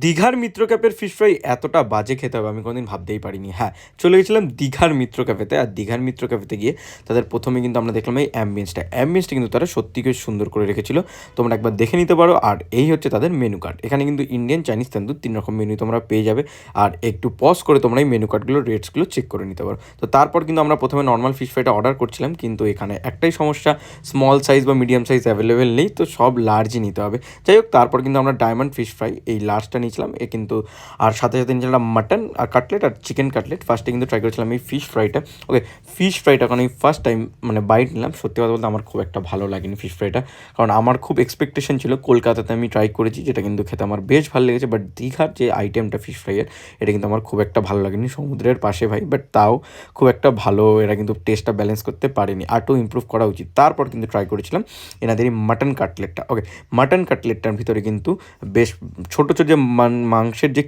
দীঘার মিত্র ক্যাফের fish fry এতটা বাজে খেতে হবে আমি কোনোদিন ভাবতেই পারিনি। হ্যাঁ, চলে গেছিলাম দীঘার মিত্র ক্যাফেতে। আর দীঘার মিত্র ক্যাফেতে গিয়ে তাদের প্রথমে কিন্তু আমরা দেখলাম এই অ্যাম্বিয়েন্সটা কিন্তু তারা সত্যি করে সুন্দর করে রেখেছিল। তোমরা একবার দেখে নিতে পারো। আর এই হচ্ছে তাদের মেনু কার্ড। এখানে কিন্তু ইন্ডিয়ান, চাইনিজ, তন্দুর 3 রকম মেনু তোমরা পেয়ে যাবে। আর একটু পজ করে তোমরা এই মেনু কার্ডগুলোর রেটসগুলো চেক করে নিতে পারো। তো তারপর কিন্তু আমরা প্রথমে নর্মাল ফিশ ফ্রাইটা অর্ডার করছিলাম, কিন্তু এখানে একটাই সমস্যা, স্মল সাইজ বা মিডিয়াম সাইজ অ্যাভেলেবেল নেই, তো সব লার্জই নিতে হবে। যাই হোক, তারপর কিন্তু আমরা ডায়মন্ড ফিশ ফ্রাই এই লার্জটা নিয়েছিলাম। কিন্তু আর সাথে সাথে নিয়েছিলাম মাটন আর কাটলেট আর চিকেন কাটলেট। ফার্স্টে কিন্তু ট্রাই করেছিলাম এই ফিশ ফ্রাইটা। ওকে, ফিশ ফ্রাইটা কারণ এই ফার্স্ট টাইম মানে বাইট নিলাম, সত্যি কথা বলতে আমার খুব একটা ভালো লাগেনি ফিশ ফ্রাইটা। কারণ আমার খুব এক্সপেকটেশন ছিল, কলকাতাতে আমি ট্রাই করেছি যেটা কিন্তু খেতে আমার বেশ ভালো লেগেছে, বাট দীঘার যে আইটেমটা ফিশ ফ্রাইয়ের, এটা কিন্তু আমার খুব একটা ভালো লাগেনি। সমুদ্রের পাশে ভাই, বাট তাও খুব একটা ভালো এরা কিন্তু টেস্টটা ব্যালেন্স করতে পারেনি, আরও ইমপ্রুভ করা উচিত। তারপর কিন্তু ট্রাই করেছিলাম এনাদের এই মাটন কাটলেটটা। ওকে, মাটন কাটলেটটার ভিতরে কিন্তু বেশ ছোটো ছোটো যে মাংসের যে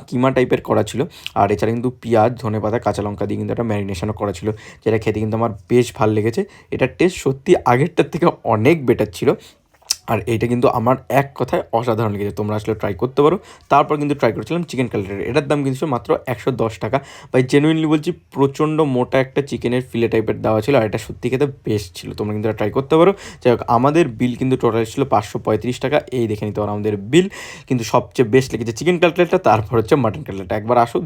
কিমা টাইপের করা ছিল। আর এছাড়া কিন্তু পেঁয়াজ, ধনেপাতা, কাঁচা লঙ্কা দিয়ে কিন্তু একটা ম্যারিনেশনও করা ছিল, যেটা খেতে কিন্তু আমার বেশ ভালো লেগেছে। এটার টেস্ট সত্যি আগেরটার থেকে অনেক বেটার ছিল। আর এইটা কিন্তু আমার এক কথায় অসাধারণ লেগেছে, তোমরা আসলে ট্রাই করতে পারো। তারপর কিন্তু ট্রাই করেছিলাম চিকেন কাটলেট। এটার দাম কিন্তু ছিল মাত্র 110 টাকা। ভাই জেনুইনলি বলছি, প্রচণ্ড মোটা একটা চিকেনের ফিলে টাইপের দেওয়া ছিল, আর এটা সত্যি খেতে বেস্ট ছিল। তোমরা কিন্তু ট্রাই করতে পারো। যাই হোক, আমাদের বিল কিন্তু টোটাল ছিল 535 টাকা। এই দেখে নিতে পারো আমাদের বিল। কিন্তু সবচেয়ে বেস্ট লেগেছে চিকেন কাটলেটটা, তারপর হচ্ছে মাটন কাটলেটটা। একবার আসো।